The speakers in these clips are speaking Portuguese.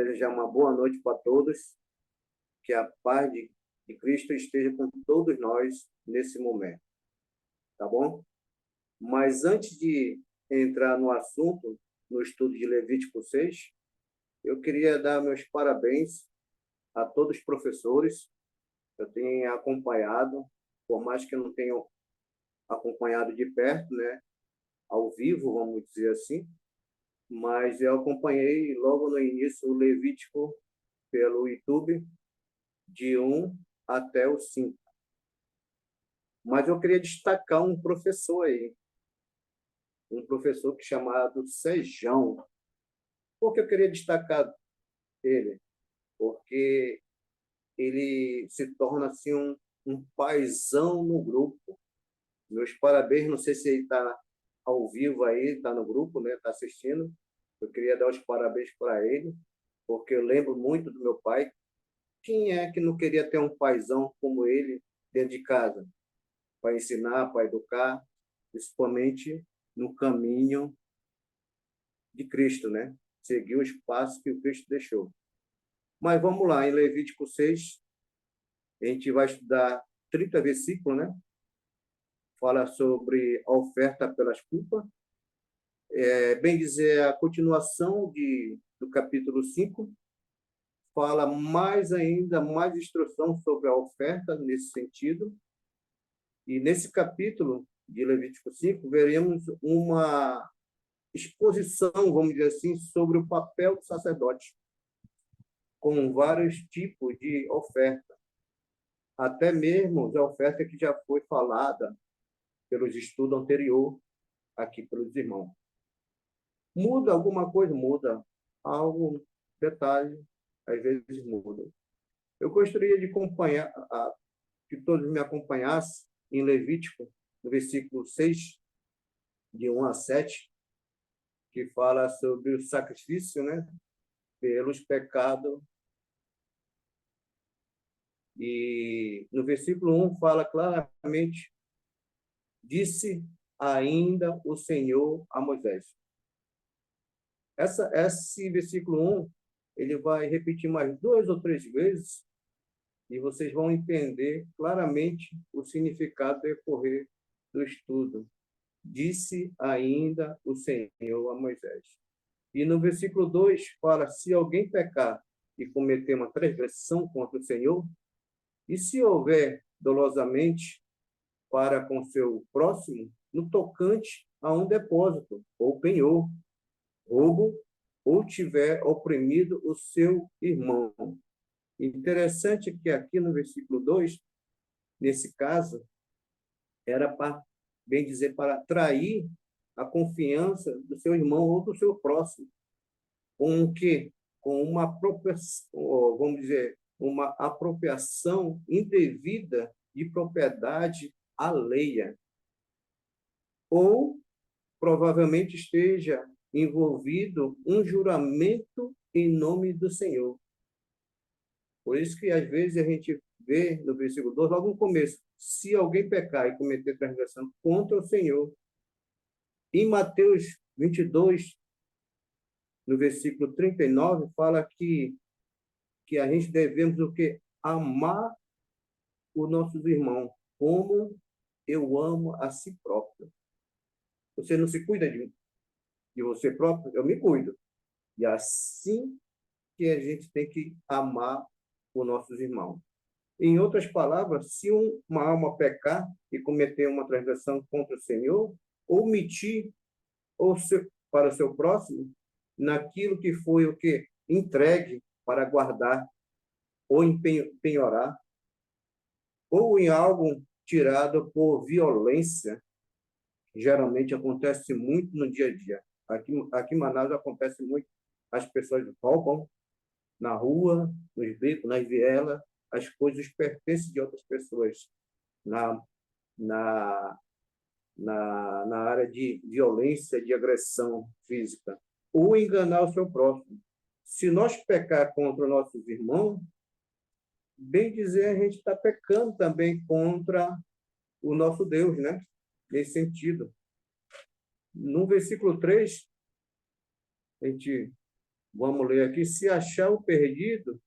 desejar uma boa noite para todos, que a paz de Cristo esteja com todos nós nesse momento, tá bom? Mas antes de entrar no assunto, no estudo de Levítico 6, eu queria dar meus parabéns a todos os professores. Eu tenho acompanhado, por mais que eu não tenha acompanhado de perto, né, ao vivo, vamos dizer assim, mas eu acompanhei logo no início o Levítico pelo YouTube, de 1 até o 5. Mas eu queria destacar um professor aí, um professor chamado Sejão. Por que eu queria destacar ele? Porque ele se torna assim um paizão no grupo. Meus parabéns, não sei se ele está ao vivo aí, está no grupo, né? Está assistindo. Eu queria dar os parabéns para ele, porque eu lembro muito do meu pai. Quem é que não queria ter um paizão como ele dentro de casa? Para ensinar, para educar, principalmente no caminho de Cristo, né? Seguir os passos que o Cristo deixou. Mas vamos lá, em Levítico 6, a gente vai estudar 30 versículos, né? Fala sobre a oferta pelas culpas. Bem dizer, a continuação do capítulo 5 fala mais ainda, mais instrução sobre a oferta nesse sentido. E nesse capítulo de Levítico 5, veremos uma exposição, vamos dizer assim, sobre o papel do sacerdote, com vários tipos de oferta, até mesmo a oferta que já foi falada pelos estudos anteriores aqui pelos irmãos. Muda alguma coisa? Muda. Algo, detalhe, às vezes muda. Eu gostaria de acompanhar, que todos me acompanhassem em Levítico, no versículo 6, de 1 a 7, que fala sobre o sacrifício, né, pelos pecados. E no versículo 1 fala claramente: disse ainda o Senhor a Moisés. Esse versículo 1, ele vai repetir mais 2 ou 3 vezes, e vocês vão entender claramente o significado decorrer do estudo. Disse ainda o Senhor a Moisés. E no versículo 2 fala: se alguém pecar e cometer uma transgressão contra o Senhor, e se houver dolosamente para com seu próximo, no tocante a um depósito, ou penhor, roubo, ou tiver oprimido o seu irmão. Interessante que aqui no versículo 2, nesse caso, era para, bem dizer, para atrair a confiança do seu irmão ou do seu próximo. Com o quê? Com uma apropriação, vamos dizer, uma apropriação indevida de propriedade alheia. Ou provavelmente esteja envolvido um juramento em nome do Senhor. Por isso que, às vezes, a gente vê no versículo 2, logo no começo: se alguém pecar e cometer transgressão contra o Senhor. Em Mateus 22, no versículo 39, fala que a gente devemos o quê? Amar os nossos irmãos como eu amo a si próprio. Você não se cuida de você próprio? Eu me cuido. E assim que a gente tem que amar os nossos irmãos. Em outras palavras, se uma alma pecar e cometer uma transgressão contra o Senhor, omitir para o seu próximo naquilo que foi o que entregue para guardar ou penhorar, ou em algo tirado por violência, geralmente acontece muito no dia a dia. Aqui em Manaus acontece muito. As pessoas roubam na rua, nos becos, nas vielas, as coisas pertencem de outras pessoas na área de violência, de agressão física, ou enganar o seu próximo. Se nós pecar contra os nossos irmãos, bem dizer, a gente está pecando também contra o nosso Deus, né? Nesse sentido. No versículo 3, a gente Vamos ler aqui. Se achar o perdido,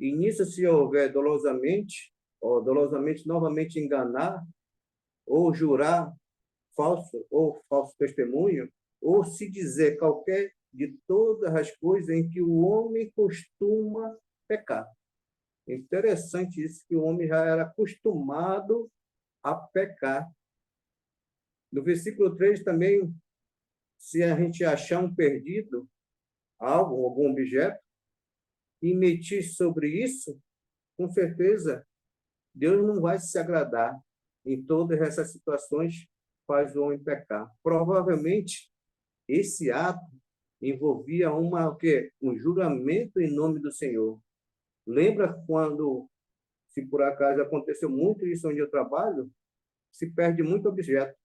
e nisso se houver dolosamente, ou dolosamente novamente enganar, ou jurar falso testemunho, ou se dizer qualquer de todas as coisas em que o homem costuma pecar. Interessante isso, que o homem já era acostumado a pecar. No versículo 3 também, se a gente achar um perdido, algo, algum objeto, e metir sobre isso, com certeza, Deus não vai se agradar. Em todas essas situações, faz o homem pecar. Provavelmente, esse ato envolvia o quê? Um juramento em nome do Senhor. Lembra quando, se por acaso aconteceu muito isso onde eu trabalho, se perde muito objeto.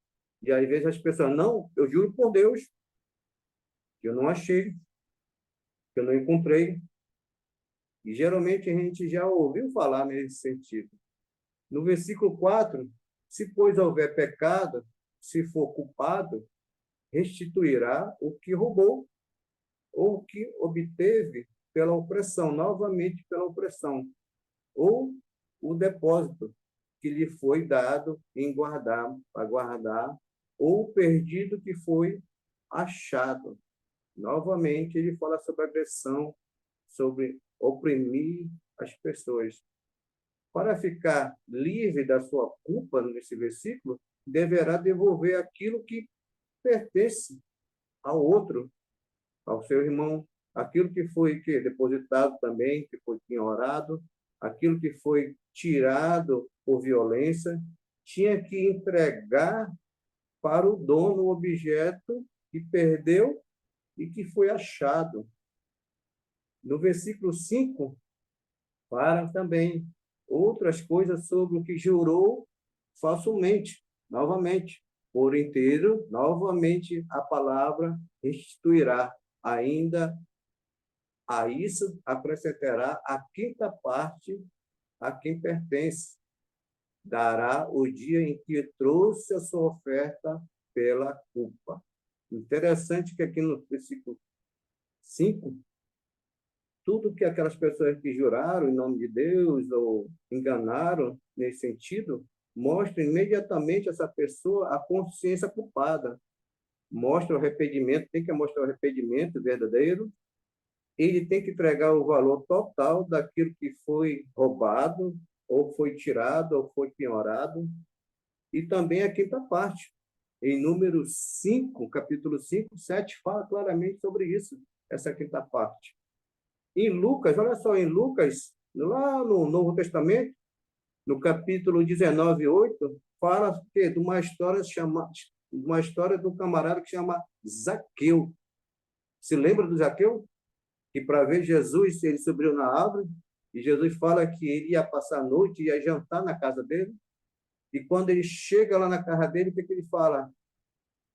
E às vezes as pessoas, não, eu juro por Deus, que eu não achei, que eu não encontrei. E geralmente a gente já ouviu falar nesse sentido. No versículo 4, se pois houver pecado, se for culpado, restituirá o que roubou ou o que obteve pela opressão, novamente pela opressão, ou o depósito que lhe foi dado em guardar, para guardar, ou o perdido que foi achado. Novamente, ele fala sobre agressão, sobre oprimir as pessoas. Para ficar livre da sua culpa, nesse versículo, deverá devolver aquilo que pertence ao outro, ao seu irmão, aquilo que foi depositado também, que foi penhorado, aquilo que foi tirado por violência, tinha que entregar para o dono o objeto que perdeu e que foi achado. No versículo 5, fala também outras coisas sobre o que jurou facilmente, novamente, por inteiro, novamente a palavra restituirá, ainda a isso acrescentará a quinta parte a quem pertence, dará o dia em que trouxe a sua oferta pela culpa. Interessante que aqui no versículo 5, tudo que aquelas pessoas que juraram em nome de Deus ou enganaram nesse sentido, mostra imediatamente essa pessoa a consciência culpada. Mostra o arrependimento, tem que mostrar o arrependimento verdadeiro. Ele tem que entregar o valor total daquilo que foi roubado, ou foi tirado, ou foi penhorado. E também a quinta parte. Em número 5, capítulo 5, 7, fala claramente sobre isso, essa quinta parte. Em Lucas, olha só, em Lucas, lá no Novo Testamento, no capítulo 19, 8, fala de uma história de um camarada que chama Zaqueu. Se lembra do Zaqueu? Que para ver Jesus, ele subiu na árvore, e Jesus fala que ele ia passar a noite, ia jantar na casa dele, e quando ele chega lá na casa dele, o que ele fala?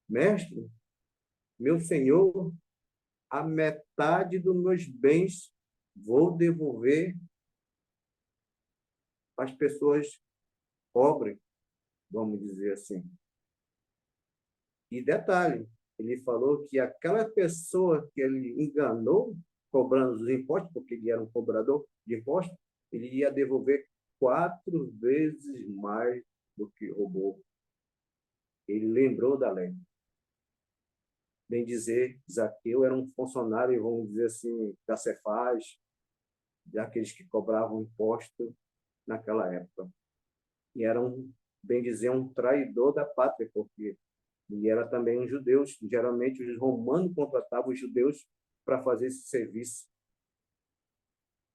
Mestre, meu senhor, a metade dos meus bens vou devolver às pessoas pobres, vamos dizer assim. E detalhe, ele falou que aquela pessoa que ele enganou, cobrando os impostos, porque ele era um cobrador de impostos, ele ia devolver 4 vezes mais do que roubou. Ele lembrou da lei. Bem dizer, Zaqueu era um funcionário, vamos dizer assim, da Cefaz, daqueles que cobravam imposto naquela época. E era, bem dizer, um traidor da pátria, porque ele era também um judeu. Geralmente, os romanos contratavam os judeus para fazer esse serviço.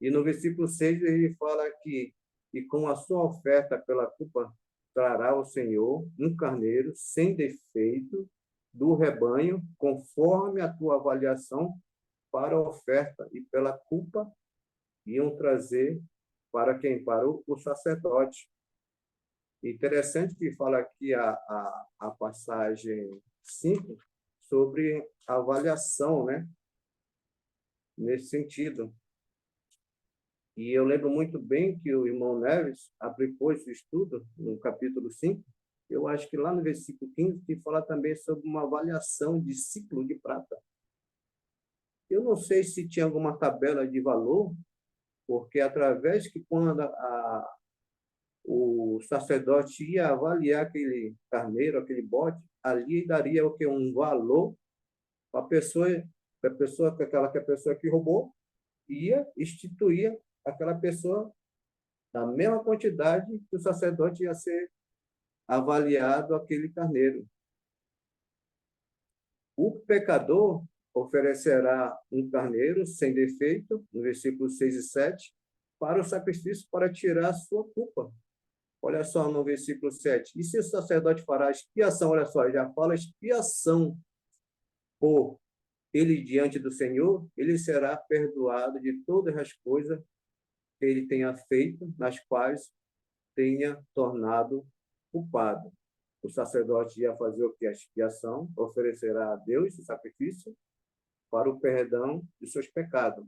E no versículo 6, ele fala que, e com a sua oferta pela culpa, trará o Senhor um carneiro sem defeito do rebanho, conforme a tua avaliação para a oferta, e pela culpa iam trazer para quem? Para o sacerdote. Interessante que fala aqui a passagem 5 sobre a avaliação, né? Nesse sentido. E eu lembro muito bem que o irmão Neves aplicou esse estudo no capítulo 5. Eu acho que lá no versículo 15, que fala também sobre uma avaliação de ciclo de prata. Eu não sei se tinha alguma tabela de valor, porque através que quando o sacerdote ia avaliar aquele carneiro, aquele bode, ali daria o que um valor para a pessoa, aquela que a pessoa que roubou ia instituir aquela pessoa da mesma quantidade que o sacerdote ia ser avaliado aquele carneiro. O pecador oferecerá um carneiro sem defeito, no versículo 6 e 7, para o sacrifício para tirar a sua culpa. Olha só no versículo 7. E se o sacerdote fará expiação, olha só, já fala expiação por ele diante do Senhor, ele será perdoado de todas as coisas que ele tenha feito, nas quais tenha tornado culpado. O sacerdote ia fazer o que? A expiação, oferecerá a Deus o sacrifício para o perdão de seus pecados.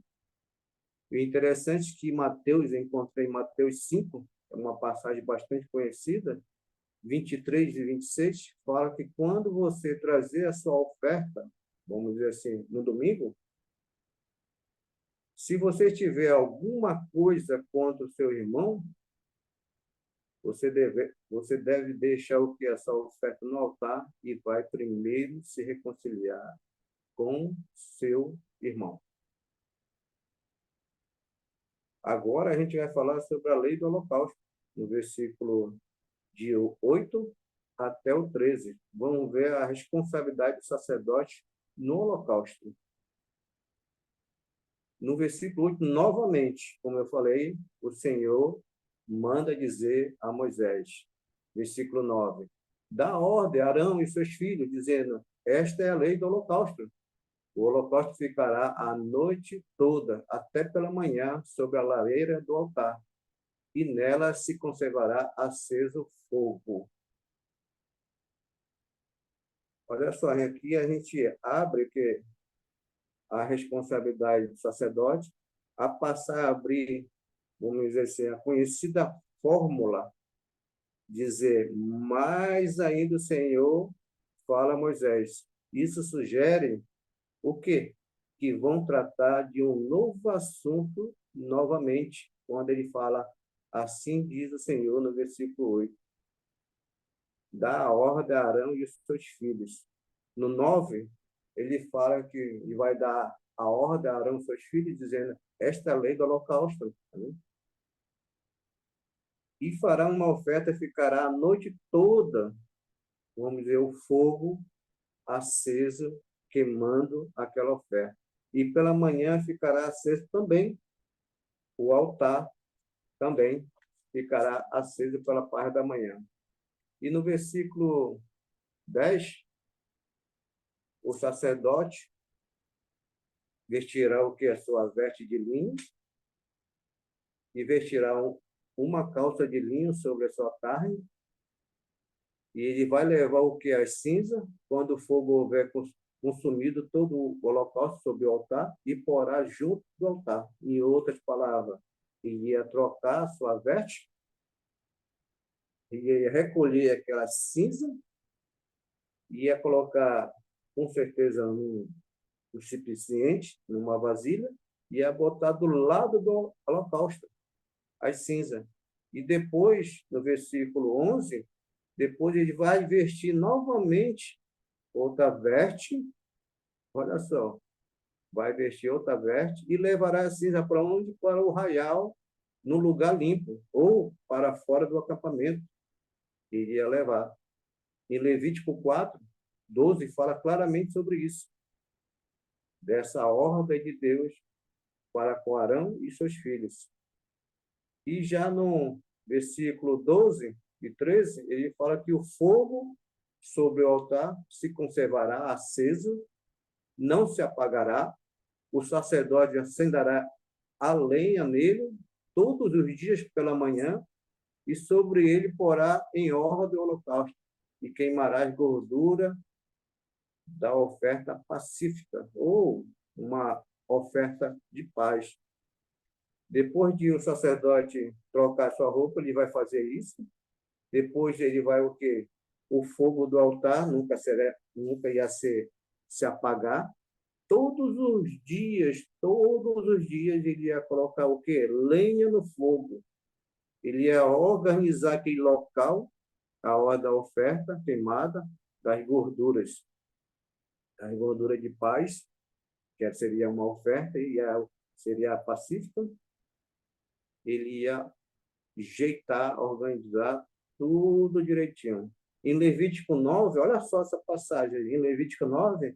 E o interessante é que Mateus, eu encontrei em Mateus 5, é uma passagem bastante conhecida, 23 e 26, fala que quando você trazer a sua oferta, vamos dizer assim, no domingo, se você tiver alguma coisa contra o seu irmão, você deve deixar o que? Essa oferta no altar e vai primeiro se reconciliar com seu irmão. Agora a gente vai falar sobre a lei do holocausto, no versículo de 8 até o 13. Vamos ver a responsabilidade do sacerdote no holocausto. No versículo 8, novamente, como eu falei, o Senhor manda dizer a Moisés, versículo 9, dá ordem a Arão e seus filhos, dizendo, esta é a lei do holocausto. O holocausto ficará a noite toda, até pela manhã, sobre a lareira do altar, e nela se conservará aceso fogo. Olha só, aqui a gente abre que a responsabilidade do sacerdote a passar a abrir, vamos dizer assim, a conhecida fórmula, dizer, mais ainda o Senhor fala a Moisés. Isso sugere o quê? Que vão tratar de um novo assunto novamente, quando ele fala, assim diz o Senhor no versículo 8. Dá a ordem a Arão e os seus filhos. No 9, ele fala que ele vai dar a ordem a Arão e seus filhos, dizendo, esta é a lei do holocausto. Né? E fará uma oferta, ficará a noite toda, vamos dizer, o fogo aceso, queimando aquela oferta. E pela manhã ficará aceso também, o altar também ficará aceso pela parte da manhã. E no versículo 10, o sacerdote vestirá o que? A sua veste de linho, e vestirá uma calça de linho sobre a sua carne, e ele vai levar o que? As cinzas, quando o fogo houver consumido todo o holocausto sobre o altar, e porá junto do altar. Em outras palavras, ele ia trocar a sua veste, ia recolher aquela cinza, ia colocar, com certeza, um recipiente, numa vasilha, e ia botar do lado do holocausto as cinzas. E depois, no versículo 11, depois ele vai vestir novamente outra veste, olha só, vai vestir outra veste e levará a cinza para onde? Para o arraial, no lugar limpo, ou para fora do acampamento, iria levar. Em Levítico 4, 12, fala claramente sobre isso, dessa ordem de Deus para com Arão e seus filhos. E já no versículo 12 e 13, ele fala que o fogo sobre o altar se conservará aceso, não se apagará, o sacerdote acenderá a lenha nele todos os dias pela manhã, e sobre ele porá em ordem o holocausto, e queimará as gorduras da oferta pacífica, ou uma oferta de paz. Depois de o sacerdote trocar sua roupa, ele vai fazer isso. Depois ele vai o quê? O fogo do altar nunca ia se apagar. todos os dias ele ia colocar o quê? Lenha no fogo. Ele ia organizar aquele local, a hora da oferta queimada, das gorduras de paz, que seria uma oferta, e seria pacífica. Ele ia jeitar, organizar tudo direitinho. Em Levítico 9, olha só essa passagem. Em Levítico 9,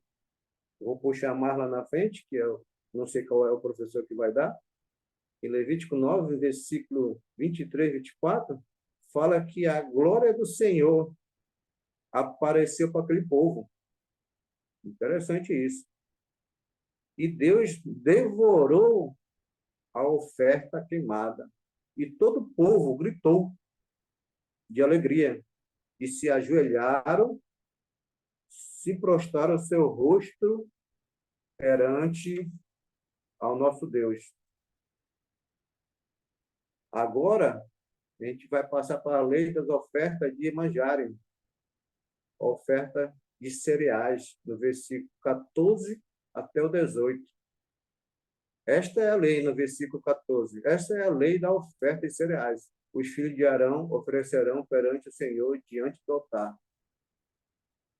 vou puxar mais lá na frente, que eu não sei qual é o professor que vai dar. Em Levítico 9, versículo 23, 24, fala que a glória do Senhor apareceu para aquele povo. Interessante isso. E Deus devorou a oferta queimada. E todo o povo gritou de alegria. E se ajoelharam, se prostraram o seu rosto perante ao nosso Deus. Agora, a gente vai passar para a lei das ofertas de manjarem, oferta de cereais, no versículo 14 até o 18. Esta é a lei, no versículo 14. Esta é a lei da oferta de cereais. Os filhos de Arão oferecerão perante o Senhor diante do altar.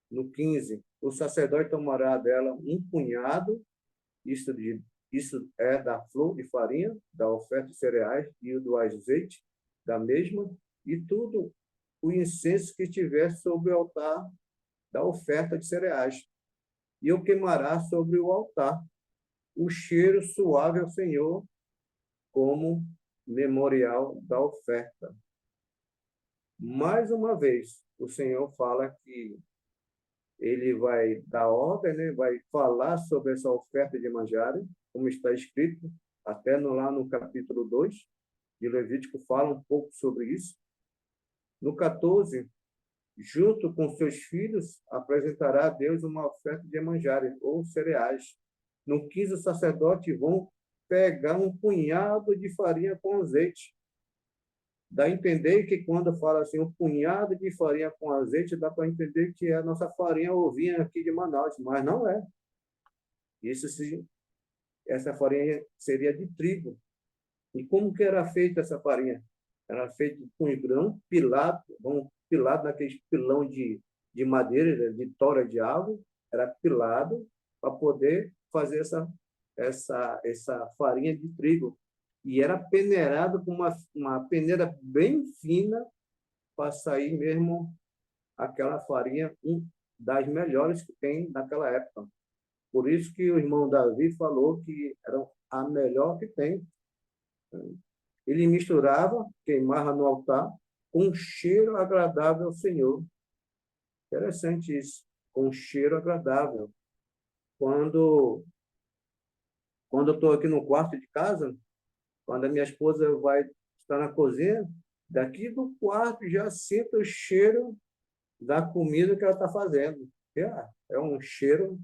No 15, o sacerdote tomará dela um punhado, isso é da flor de farinha, da oferta de cereais e do azeite da mesma, e tudo o incenso que estiver sobre o altar da oferta de cereais. E o queimará sobre o altar o cheiro suave ao Senhor como memorial da oferta. Mais uma vez, o Senhor fala que ele vai dar ordem, né? Vai falar sobre essa oferta de manjares, como está escrito, até lá no capítulo 2 de Levítico fala um pouco sobre isso. No 14, junto com seus filhos, apresentará a Deus uma oferta de manjares, ou cereais. No 15, os sacerdotes vão pegar um punhado de farinha com azeite. Dá a entender que quando fala assim, um punhado de farinha com azeite, dá para entender que é a nossa farinha ovinha aqui de Manaus, mas não é. Isso sim, essa farinha seria de trigo. E como que era feita essa farinha? Era feita com grão pilado, pilado naquele pilão de madeira, de tora de árvore, era pilado para poder fazer essa farinha de trigo. E era peneirado com uma peneira bem fina para sair mesmo aquela farinha das melhores que tem naquela época. Por isso que o irmão Davi falou que era a melhor que tem. Ele misturava, queimava no altar, com um cheiro agradável ao Senhor. Interessante isso, com um cheiro agradável. Quando eu estou aqui no quarto de casa, quando a minha esposa vai estar na cozinha, daqui do quarto já sinto o cheiro da comida que ela está fazendo. É um cheiro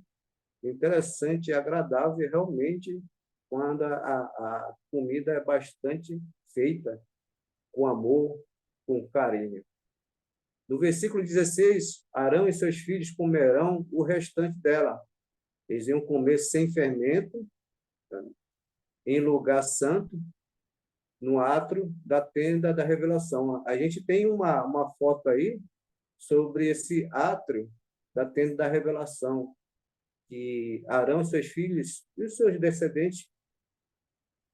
interessante e agradável, realmente, quando a comida é bastante feita com amor, com carinho. No versículo 16, Arão e seus filhos comerão o restante dela. Eles iam comer sem fermento, em lugar santo, no átrio da tenda da revelação. A gente tem uma foto aí sobre esse átrio da tenda da revelação, que Arão e seus filhos e os seus descendentes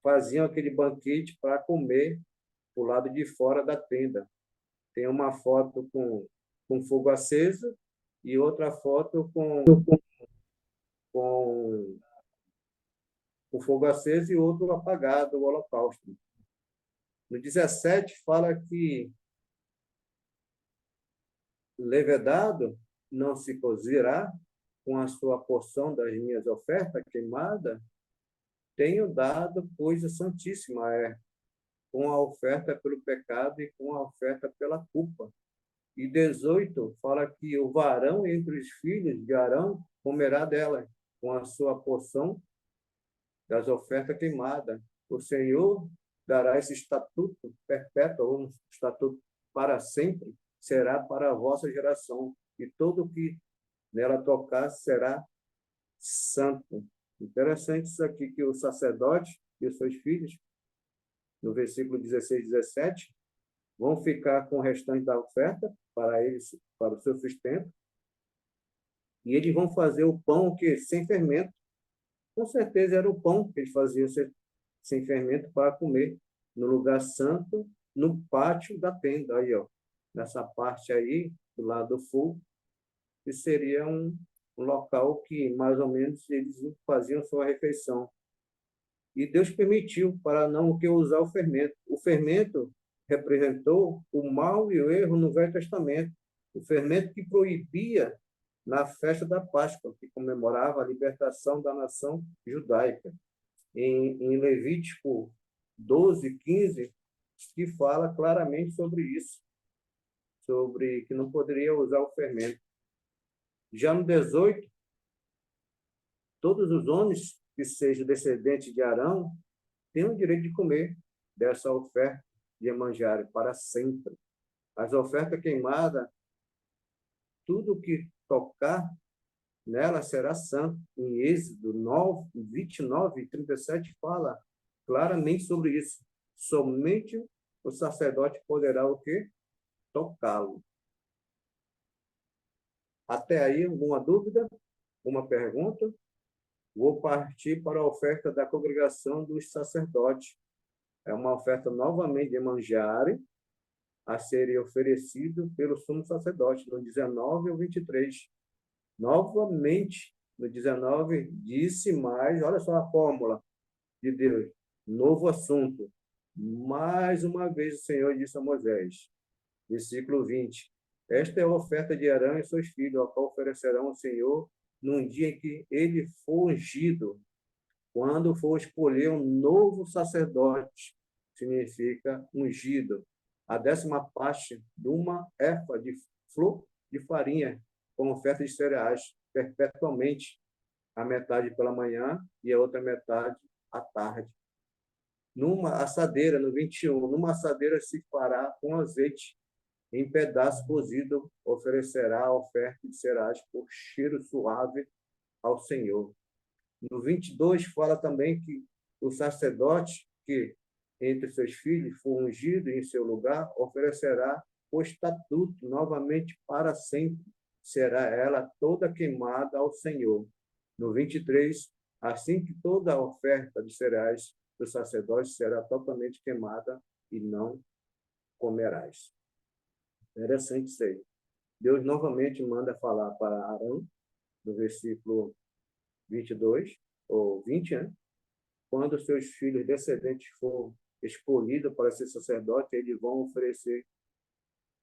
faziam aquele banquete para comer do lado de fora da tenda. Tem uma foto com fogo aceso e outra foto com o fogo aceso e outro apagado, o holocausto. No 17, fala que levedado não se cozirá com a sua porção das minhas ofertas queimada, tenho dado coisa santíssima, com a oferta pelo pecado e com a oferta pela culpa. E 18 fala que o varão entre os filhos de Arão comerá dela, com a sua porção das ofertas queimadas. O Senhor dará esse estatuto perpétuo, ou um estatuto para sempre, será para a vossa geração. E todo o que nela tocar será santo. Interessante isso aqui, que o sacerdote e os seus filhos, no versículo 16 e 17, vão ficar com o restante da oferta para eles, para o seu sustento, e eles vão fazer o pão que sem fermento. Com certeza era o pão que eles faziam sem fermento para comer no lugar santo, no pátio da tenda. Aí, ó, nessa parte aí, do lado do fogo, que seria um local que mais ou menos eles faziam sua refeição. E Deus permitiu para não o que usar o fermento. O fermento representou o mal e o erro no Velho Testamento. O fermento que proibia na festa da Páscoa, que comemorava a libertação da nação judaica. Em Levítico 12, 15, que fala claramente sobre isso, sobre que não poderia usar o fermento. Já no 18, todos os homens que sejam descendentes de Arão têm o direito de comer dessa oferta de manjar para sempre. As ofertas queimadas, tudo que tocar nela será santo. Em Êxodo 9, 29 e 37 fala claramente sobre isso. Somente o sacerdote poderá o quê? Tocá-lo. Até aí, alguma dúvida? Uma pergunta? Vou partir para a oferta da congregação dos sacerdotes. É uma oferta novamente de manjare a ser oferecido pelo sumo sacerdote, no 19 ou 23. Novamente, no 19, disse mais, olha só a fórmula de Deus, novo assunto. Mais uma vez o Senhor disse a Moisés, versículo 20, esta é a oferta de Arão e seus filhos, a qual oferecerão ao Senhor num dia em que ele for ungido, quando for escolher um novo sacerdote, significa ungido, a 10ª parte de uma efa de flor de farinha, com oferta de cereais, perpetuamente, a metade pela manhã e a outra metade à tarde. Numa assadeira, no 21, numa assadeira se fará com azeite, em pedaço cozido, oferecerá a oferta de cereais por cheiro suave ao Senhor. No 22, fala também que o sacerdote que entre seus filhos for ungido em seu lugar, oferecerá o estatuto novamente para sempre. Será ela toda queimada ao Senhor. No 23, assim que toda a oferta de cereais do sacerdote será totalmente queimada e não comerás. Interessante isso aí. Deus novamente manda falar para Arão, no versículo 22, ou 20, né? Quando seus filhos descendentes for escolhidos para ser sacerdote, eles vão oferecer,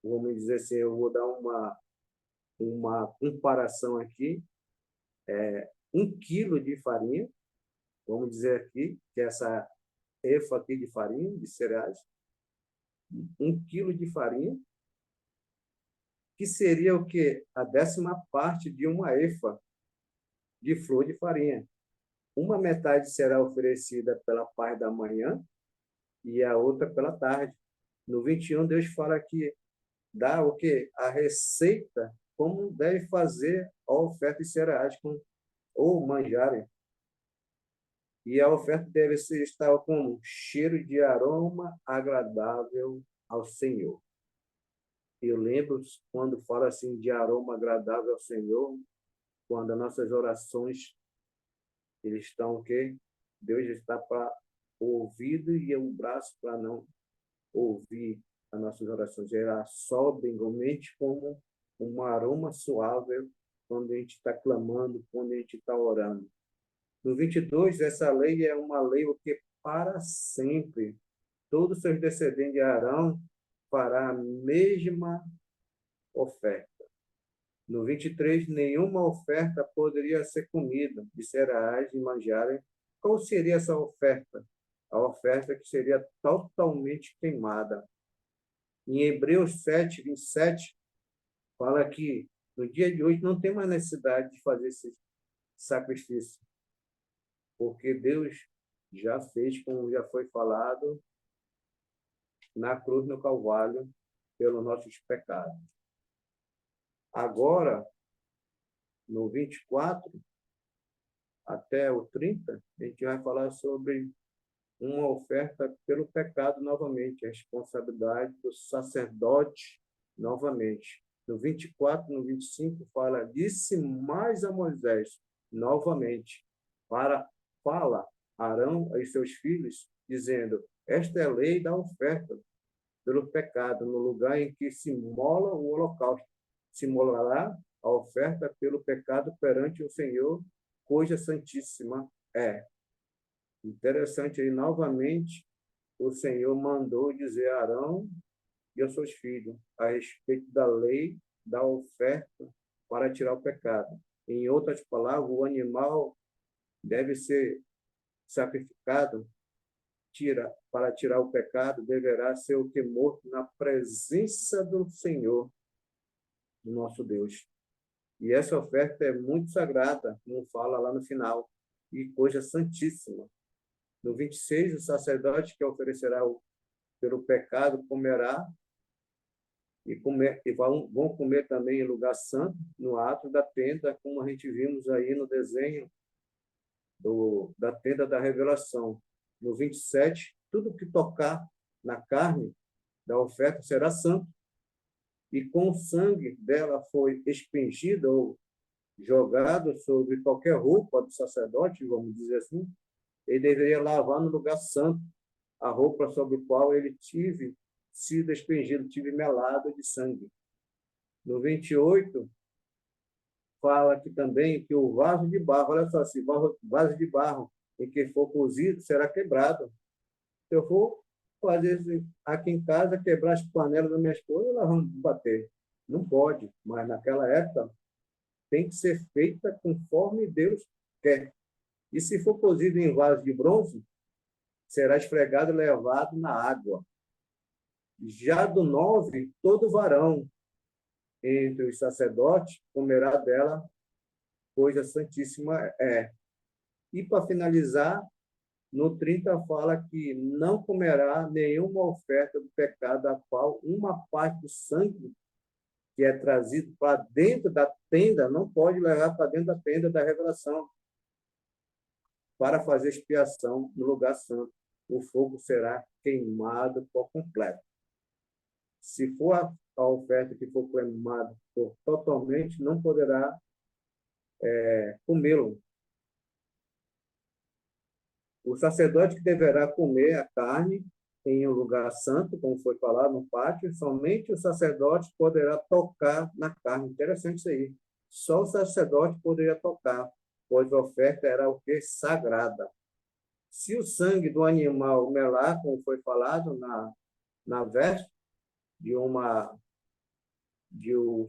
vamos dizer assim, eu vou dar uma comparação aqui, 1 quilo de farinha, vamos dizer aqui, que essa efa aqui de farinha, de cereais, 1 quilo de farinha, que seria o quê? A 10ª parte de uma efa de flor de farinha. Uma metade será oferecida pela parte da manhã e a outra pela tarde. No 21, Deus fala que dá o quê? A receita, como deve fazer a oferta de cereais ou manjarem. E a oferta deve estar com cheiro de aroma agradável ao Senhor. Eu lembro quando fala assim de aroma agradável ao Senhor, quando as nossas orações eles estão o quê? Deus está para o ouvido e o braço para não ouvir as nossas orações. Ela sobe igualmente como um aroma suave quando a gente está clamando, quando a gente está orando. No 22, essa lei é uma lei o que para sempre todos os seus descendentes de Arão fará a mesma oferta. No 23, nenhuma oferta poderia ser comida de cereais e manjarem. Qual seria essa oferta? A oferta que seria totalmente queimada. Em Hebreus 7, 27, fala que no dia de hoje não tem mais necessidade de fazer esse sacrifício, porque Deus já fez, como já foi falado, na cruz, no Calvário, pelos nossos pecados. Agora, no 24, até o 30, a gente vai falar sobre uma oferta pelo pecado novamente, a responsabilidade do sacerdote novamente. No 24, no 25, fala, disse mais a Moisés, novamente, fala Arão e seus filhos, dizendo, esta é a lei da oferta pelo pecado, no lugar em que se mola o holocausto. Se molará a oferta pelo pecado perante o Senhor, coisa santíssima é. Interessante aí, novamente, o Senhor mandou dizer a Arão e aos seus filhos a respeito da lei da oferta para tirar o pecado. Em outras palavras, o animal deve ser sacrificado para tirar o pecado, deverá ser o que morto na presença do Senhor, do nosso Deus. E essa oferta é muito sagrada, como fala lá no final, e coisa santíssima. No 26, o sacerdote que oferecerá pelo pecado comerá e vão comer também em lugar santo, no ato da tenda, como a gente vimos aí no desenho da tenda da revelação. No 27, tudo que tocar na carne da oferta será santo, e com o sangue dela foi expingido ou jogado sobre qualquer roupa do sacerdote, vamos dizer assim, ele deveria lavar no lugar santo a roupa sobre a qual ele tive sido expingido, tive melado de sangue. No 28, fala aqui também que o vaso de barro, olha só, se vaso de barro em que for cozido será quebrado. Se eu for fazer aqui em casa, quebrar as panelas da minha esposa, elas vão bater. Não pode, mas naquela época tem que ser feita conforme Deus quer. E se for cozido em vaso de bronze, será esfregado e levado na água. Já do 9, todo varão entre os sacerdotes comerá dela, coisa santíssima é. E para finalizar, no 30 fala que não comerá nenhuma oferta do pecado, a qual uma parte do sangue que é trazido para dentro da tenda, não pode levar para dentro da tenda da revelação, para fazer expiação no lugar santo. O fogo será queimado por completo. Se for a oferta que for queimada totalmente, não poderá comê-lo. O sacerdote que deverá comer a carne em um lugar santo, como foi falado no pátio, somente o sacerdote poderá tocar na carne. Interessante isso aí. Só o sacerdote poderia tocar, pois a oferta era o que? Sagrada. Se o sangue do animal melar, como foi falado na veste de um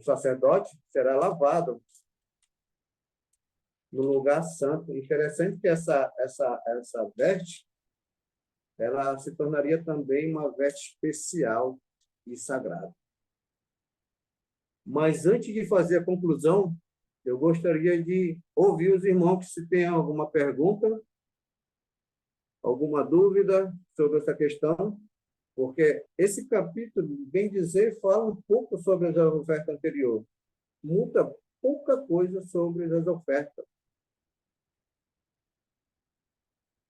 sacerdote, será lavado no lugar santo. Interessante que essa veste, ela se tornaria também uma veste especial e sagrada. Mas antes de fazer a conclusão, eu gostaria de ouvir os irmãos se tem alguma pergunta, alguma dúvida sobre essa questão, porque esse capítulo, bem dizer, fala um pouco sobre as ofertas anteriores. Muita pouca coisa sobre as ofertas.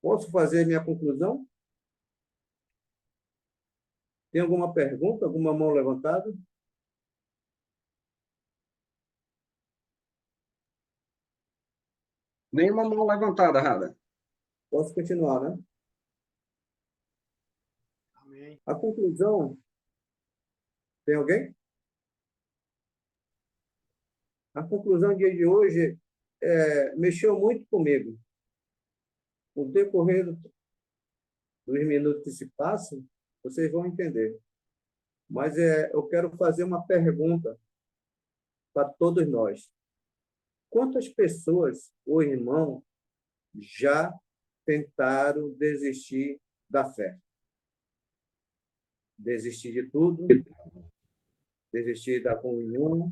Posso fazer minha conclusão? Tem alguma pergunta? Alguma mão levantada? Nenhuma mão levantada, Rada. Posso continuar, né? Amém. A conclusão, tem alguém? A conclusão de hoje mexeu muito comigo. O decorrer dos minutos que se passam, vocês vão entender. Mas eu quero fazer uma pergunta para todos nós. Quantas pessoas ou irmãos já tentaram desistir da fé? Desistir de tudo, desistir da comunhão,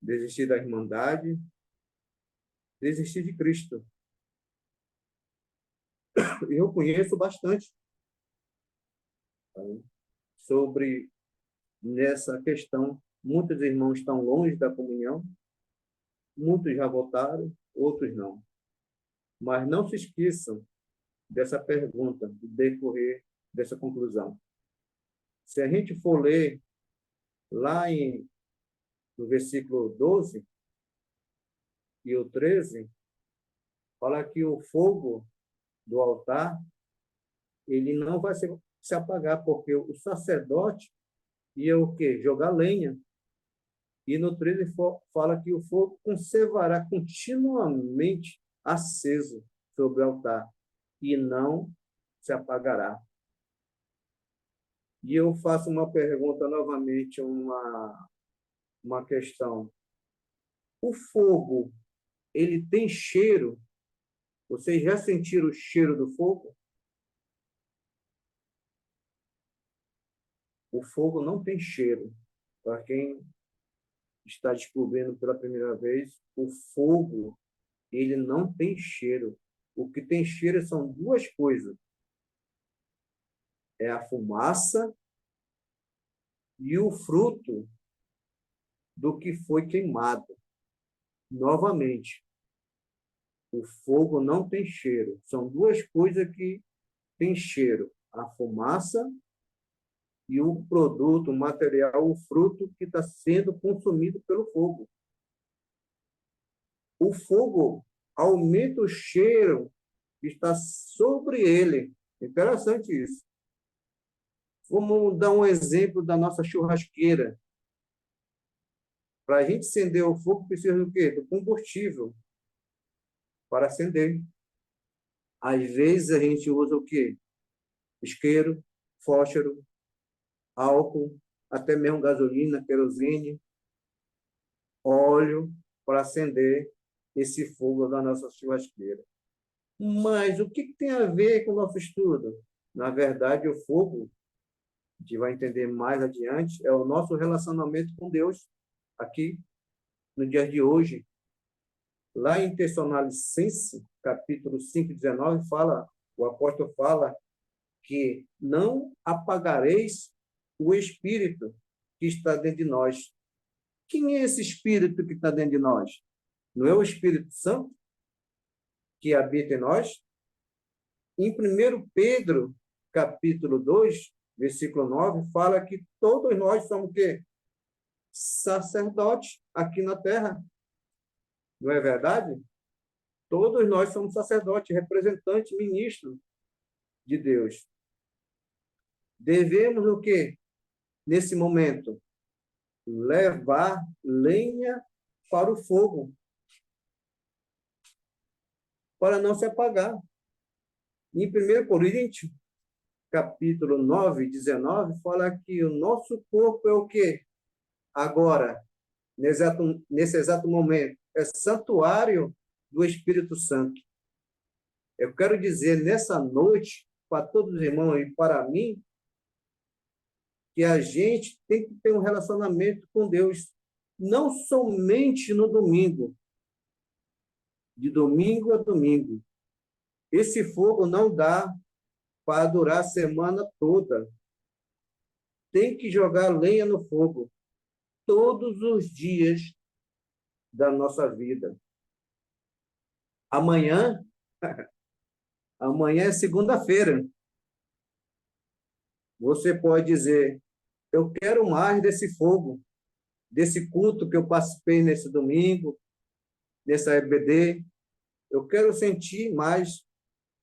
desistir da irmandade, desistir de Cristo. E eu conheço bastante sobre nessa questão. Muitos irmãos estão longe da comunhão, muitos já votaram, outros não. Mas não se esqueçam dessa pergunta, do decorrer dessa conclusão. Se a gente for ler lá no versículo 12 e o 13, fala que o fogo do altar, ele não vai se apagar, porque o sacerdote ia o quê? Jogar lenha. E no 13 fala que o fogo conservará continuamente aceso sobre o altar e não se apagará. E eu faço uma pergunta novamente, uma questão. O fogo, ele tem cheiro? Vocês já sentiram o cheiro do fogo? O fogo não tem cheiro. Para quem está descobrindo pela primeira vez, o fogo, ele não tem cheiro. O que tem cheiro são duas coisas. É a fumaça e o fruto do que foi queimado. Novamente, o fogo não tem cheiro. São duas coisas que têm cheiro. A fumaça e o produto, o material, o fruto que está sendo consumido pelo fogo. O fogo aumenta o cheiro que está sobre ele. Interessante isso. Vamos dar um exemplo da nossa churrasqueira. Para a gente acender o fogo, precisa do quê? Do combustível para acender. Às vezes a gente usa o quê? Isqueiro, fósforo, álcool, até mesmo gasolina, querosene, óleo para acender esse fogo da nossa churrasqueira. Mas o que tem a ver com o nosso estudo? Na verdade, o fogo, a gente vai entender mais adiante, é o nosso relacionamento com Deus aqui, no dia de hoje. Lá em Tessalonicenses, capítulo 5, 19, o apóstolo fala que não apagareis o Espírito que está dentro de nós. Quem é esse Espírito que está dentro de nós? Não é o Espírito Santo que habita em nós? Em 1 Pedro, capítulo 2, versículo 9, fala que todos nós somos o quê? Sacerdotes aqui na terra. Não é verdade? Todos nós somos sacerdotes, representantes, ministros de Deus. Devemos o quê? Nesse momento, levar lenha para o fogo, para não se apagar. Em 1 Coríntios, capítulo 9, 19, fala que o nosso corpo é o quê? Agora, nesse exato momento, é santuário do Espírito Santo. Eu quero dizer, nessa noite, para todos os irmãos e para mim, que a gente tem que ter um relacionamento com Deus, não somente no domingo, de domingo a domingo. Esse fogo não dá para durar a semana toda. Tem que jogar lenha no fogo todos os dias da nossa vida. Amanhã é segunda-feira. Você pode dizer, eu quero mais desse fogo, desse culto que eu participei nesse domingo, nessa EBD. Eu quero sentir mais.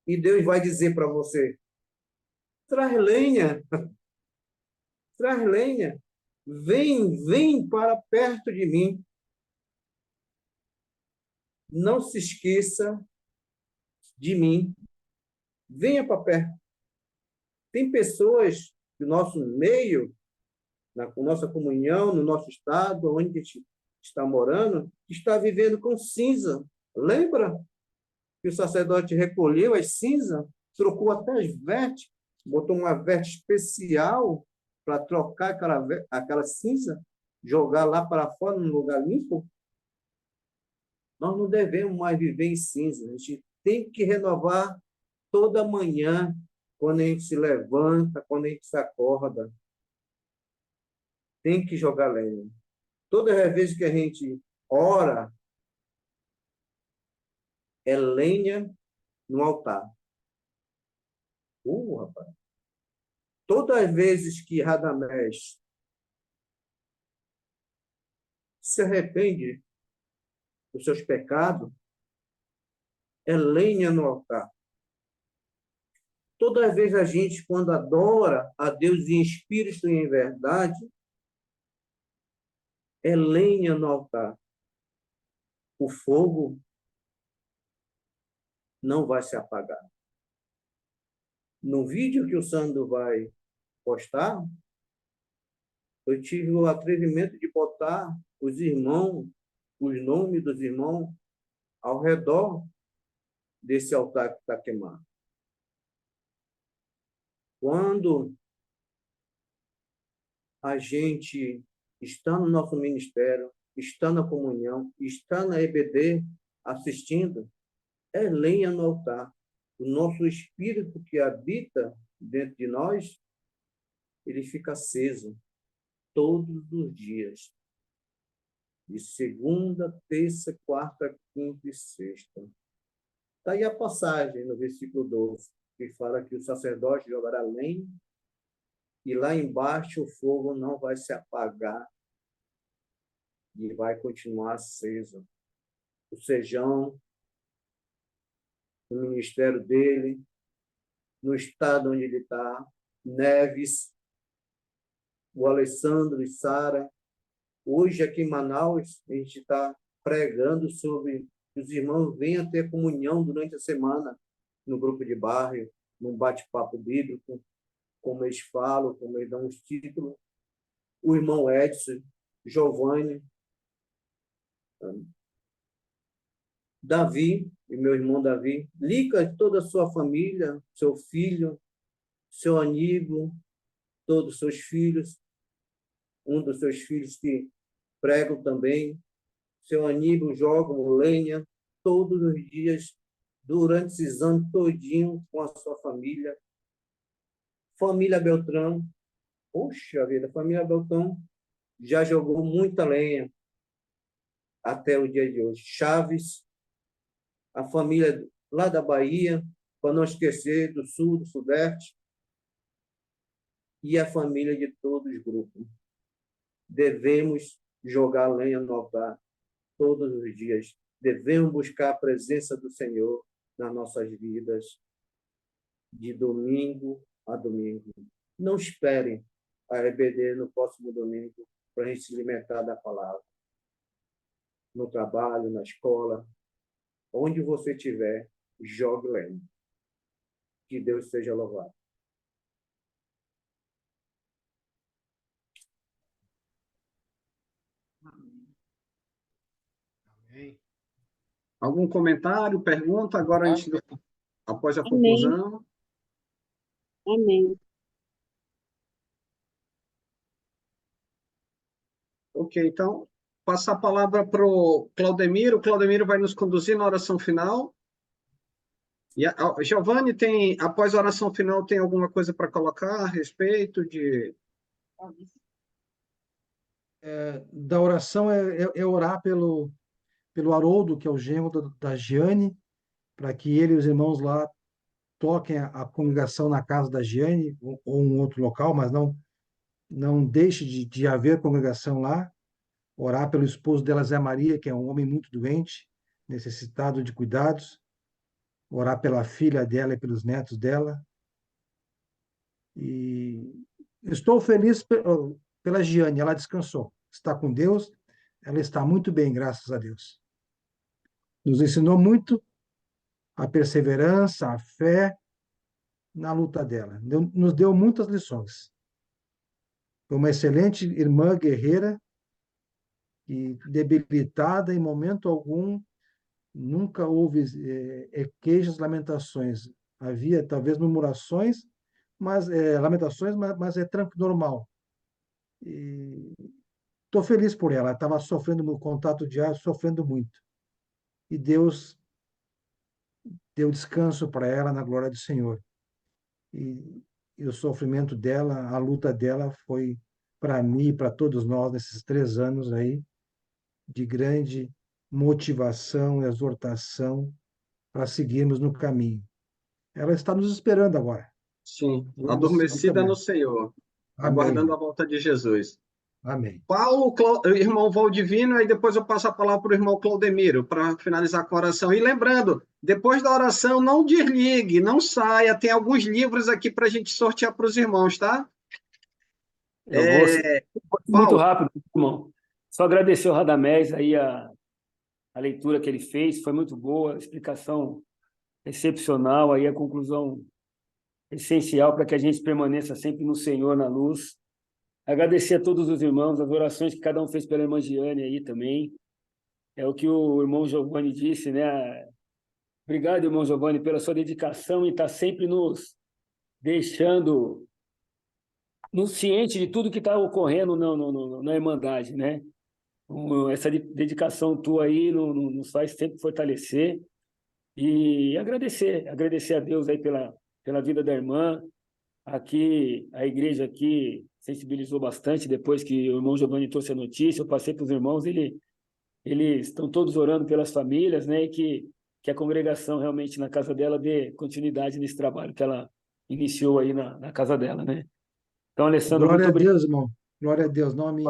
E Deus vai dizer para você, traz lenha, traz lenha. Vem para perto de mim. Não se esqueça de mim. Venha para perto. Tem pessoas do nosso meio, na nossa comunhão, no nosso estado, onde a gente está morando, que está vivendo com cinza. Lembra que o sacerdote recolheu as cinzas, trocou até as vestes, botou uma veste especial para trocar aquela cinza, jogar lá para fora, num lugar limpo? Nós não devemos mais viver em cinza. A gente tem que renovar toda manhã, quando a gente se levanta, quando a gente se acorda. Tem que jogar lenha. Todas as vezes que a gente ora, é lenha no altar. Rapaz. Todas as vezes que Radamés se arrepende dos seus pecados, é lenha no altar. Todas as vezes a gente, quando adora a Deus em espírito e em verdade, é lenha no altar. O fogo não vai se apagar. No vídeo que o Sandro vai postar, eu tive o atrevimento de botar os irmãos, os nomes dos irmãos, ao redor desse altar que está queimado. Quando a gente está no nosso ministério, está na comunhão, está na EBD assistindo, é lenha no altar. O nosso espírito que habita dentro de nós, ele fica aceso todos os dias. De segunda, terça, quarta, quinta e sexta. Está aí a passagem no versículo 12, que fala que o sacerdote jogará lenha e lá embaixo o fogo não vai se apagar e vai continuar aceso. O Sejão, o ministério dele, no estado onde ele está, Neves, o Alessandro e Sara. Hoje, aqui em Manaus, a gente está pregando sobre que os irmãos venham ter comunhão durante a semana no grupo de bairro, num bate-papo bíblico, como eles falam, como eles dão os títulos. O irmão Edson, Giovanni, Davi, e meu irmão Davi, Lica, toda a sua família, seu filho, seu amigo, todos os seus filhos, um dos seus filhos que pregam também, seu amigo jogam lenha todos os dias, durante esses anos todinho, com a sua família. Família Beltrão, poxa vida, família Beltrão já jogou muita lenha até o dia de hoje. Chaves, a família lá da Bahia, para não esquecer do Sul, do Sudeste, e a família de todos os grupos. Devemos jogar lenha no altar todos os dias. Devemos buscar a presença do Senhor nas nossas vidas, de domingo a domingo. Não esperem a EBD no próximo domingo para a gente se alimentar da palavra. No trabalho, na escola, onde você estiver, jogue lenha. Que Deus seja louvado. Amém. Algum comentário, pergunta? Agora, após a Amém. conclusão. Amém. Ok, então, passar a palavra para o Claudemiro. O Claudemiro vai nos conduzir na oração final. E Giovanni, após a oração final, tem alguma coisa para colocar a respeito de... Da oração é orar pelo Haroldo, que é o genro da Giane, para que ele e os irmãos lá toquem a congregação na casa da Giane ou um outro local, mas não deixe de haver congregação lá. Orar pelo esposo dela, Zé Maria, que é um homem muito doente, necessitado de cuidados. Orar pela filha dela e pelos netos dela. E estou feliz pela Giane, ela descansou. Está com Deus, ela está muito bem, graças a Deus. Nos ensinou muito a perseverança, a fé na luta dela. Nos deu muitas lições. Foi uma excelente irmã guerreira e debilitada em momento algum, nunca houve queixas, lamentações. Havia talvez murmurações, mas lamentações, mas é tranquilo, normal. E estou feliz por ela. Estava sofrendo no contato diário, sofrendo muito. E Deus deu descanso para ela na glória do Senhor. E o sofrimento dela, a luta dela foi, para mim e para todos nós, nesses 3 anos aí, de grande motivação, exortação para seguirmos no caminho. Ela está nos esperando agora. Sim, Vamos adormecida no caminhar. Senhor, aguardando Amém. a volta de Jesus. Amém. Paulo, irmão Valdivino, aí depois eu passo a palavra para o irmão Claudemiro, para finalizar com a oração. E lembrando, depois da oração, não desligue, não saia, tem alguns livros aqui para a gente sortear para os irmãos, tá? Eu vou ser muito Paulo, rápido, irmão. Só agradecer ao Radamés aí a leitura que ele fez, foi muito boa, a explicação excepcional, aí a conclusão essencial para que a gente permaneça sempre no Senhor, na luz. Agradecer a todos os irmãos, as orações que cada um fez pela irmã Giane aí também. É o que o irmão Giovanni disse, né? Obrigado, irmão Giovanni, pela sua dedicação e estar sempre nos deixando no ciente de tudo que está ocorrendo na Irmandade, né? Essa dedicação tua aí nos faz sempre fortalecer e agradecer a Deus aí pela vida da irmã. Aqui, a igreja aqui sensibilizou bastante depois que o irmão Giovanni trouxe a notícia, eu passei para os irmãos, eles estão todos orando pelas famílias, né? E que a congregação realmente na casa dela dê continuidade nesse trabalho que ela iniciou aí na casa dela, né? Então, Alessandro, Glória muito a obrigado Deus, irmão. Glória a Deus. Nome...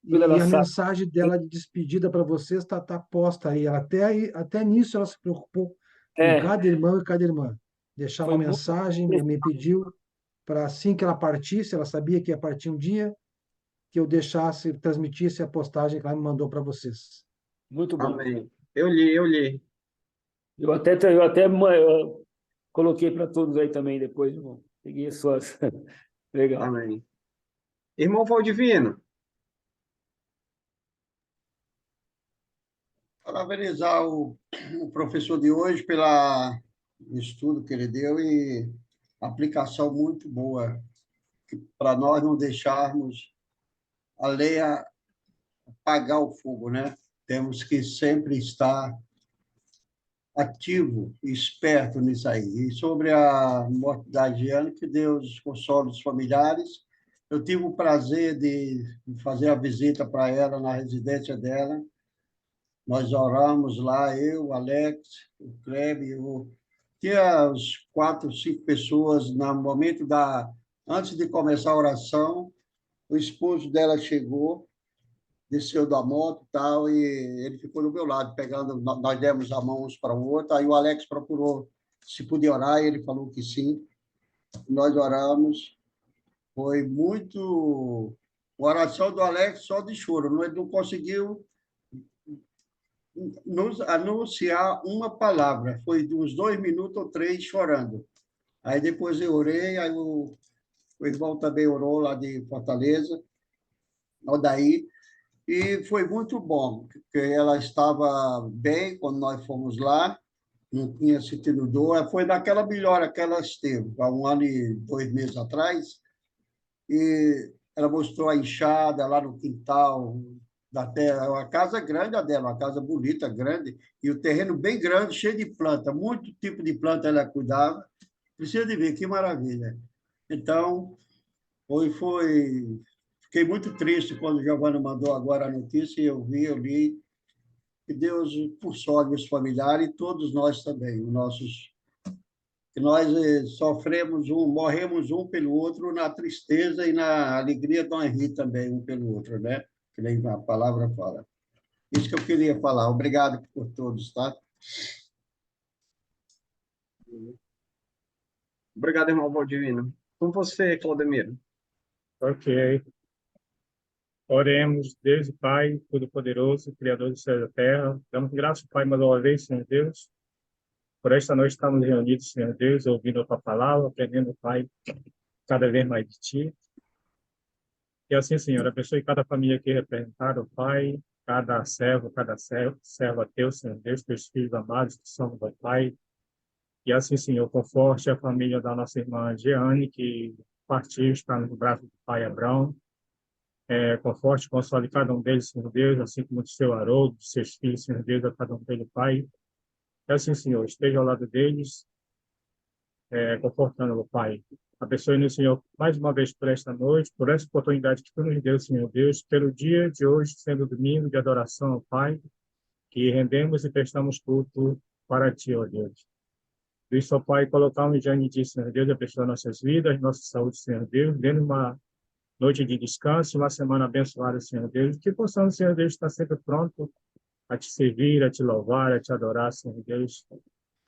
pela E a mensagem dela de despedida para vocês está posta aí. Até nisso ela se preocupou com É, cada irmão e cada irmã. Deixar uma foi muito mensagem, me pediu para assim que ela partisse, ela sabia que ia partir um dia, que eu deixasse, transmitisse a postagem que ela me mandou para vocês. muito bom. amém. Eu li. Eu coloquei para todos aí também depois, irmão. Peguei as suas. Legal. Amém. Irmão Valdivino, Parabenizar o professor de hoje pela estudo que ele deu e aplicação muito boa para nós não deixarmos a lenha apagar o fogo, né? Temos que sempre estar ativo e esperto nisso aí. E sobre a morte da Giane, que Deus console os familiares. Eu tive o prazer de fazer a visita para ela na residência dela. Nós oramos lá, eu, o Alex, o Kleber, tinha uns 4, 5 pessoas no momento antes de começar a oração. O esposo dela chegou, desceu da moto e tal, e ele ficou do meu lado, pegando, nós demos a mão uns para o outro, aí o Alex procurou se podia orar, e ele falou que sim. Nós oramos, foi muito... A oração do Alex só de choro, ele não conseguiu nos anunciar uma palavra. Foi de uns 2 minutos ou 3 chorando. Aí depois eu orei, aí o irmão também orou lá de Fortaleza, o daí, e foi muito bom, porque ela estava bem quando nós fomos lá, não tinha sentido dor. Foi daquela melhora que ela esteve, há 1 ano e 2 meses atrás, e ela mostrou a enxada lá no quintal da terra, uma casa grande a dela, uma casa bonita, grande, e o terreno bem grande, cheio de planta, muito tipo de planta ela cuidava. Precisa de ver, que maravilha. Então, fiquei muito triste quando o Giovanni mandou agora a notícia, e eu li, que Deus console os familiares e todos nós também, que nós sofremos morremos um pelo outro na tristeza e na alegria de nós rir também um pelo outro, né? Que nem a palavra fala. Isso que eu queria falar. Obrigado por todos, tá? obrigado, irmão Valdivino. Com você, Claudemiro. Ok. Oremos, Deus e Pai, Todo-Poderoso, Criador do céu e da terra. Damos graças, Pai, mais uma vez, Senhor Deus, por esta noite estarmos reunidos, Senhor Deus, ouvindo a Tua palavra, aprendendo, Pai, cada vez mais de Ti. E assim, Senhor, abençoe cada família aqui representada, Pai, cada serva Teu, Senhor Deus, Teus filhos amados que somos, ó Pai. E assim, Senhor, conforte a família da nossa irmã Jeane, que partiu, está no braço do Pai Abraão. Conforte, console cada um deles, Senhor Deus, assim como do seu Haroldo, dos seus filhos, Senhor Deus, a cada um deles, Pai. E assim, Senhor, esteja ao lado deles, confortando-o, Pai. Abençoe-nos, Senhor, mais uma vez por esta noite, por essa oportunidade que Tu nos deu, Senhor Deus, pelo dia de hoje, sendo domingo de adoração ao Pai, que rendemos e prestamos culto para ti, ó Deus. Por isso, ó Pai, colocamos diante de ti, Senhor Deus, abençoa nossas vidas, nossa saúde, Senhor Deus, dando uma noite de descanso, uma semana abençoada, Senhor Deus, que possamos, Senhor Deus, estar sempre pronto a te servir, a te louvar, a te adorar, Senhor Deus,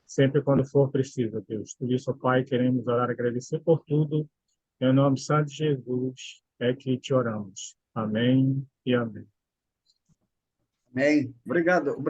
sempre quando for preciso, Deus. Por isso, ó Pai, queremos orar e agradecer por tudo. Em nome santo de Jesus é que te oramos. Amém e amém. Amém. Obrigado.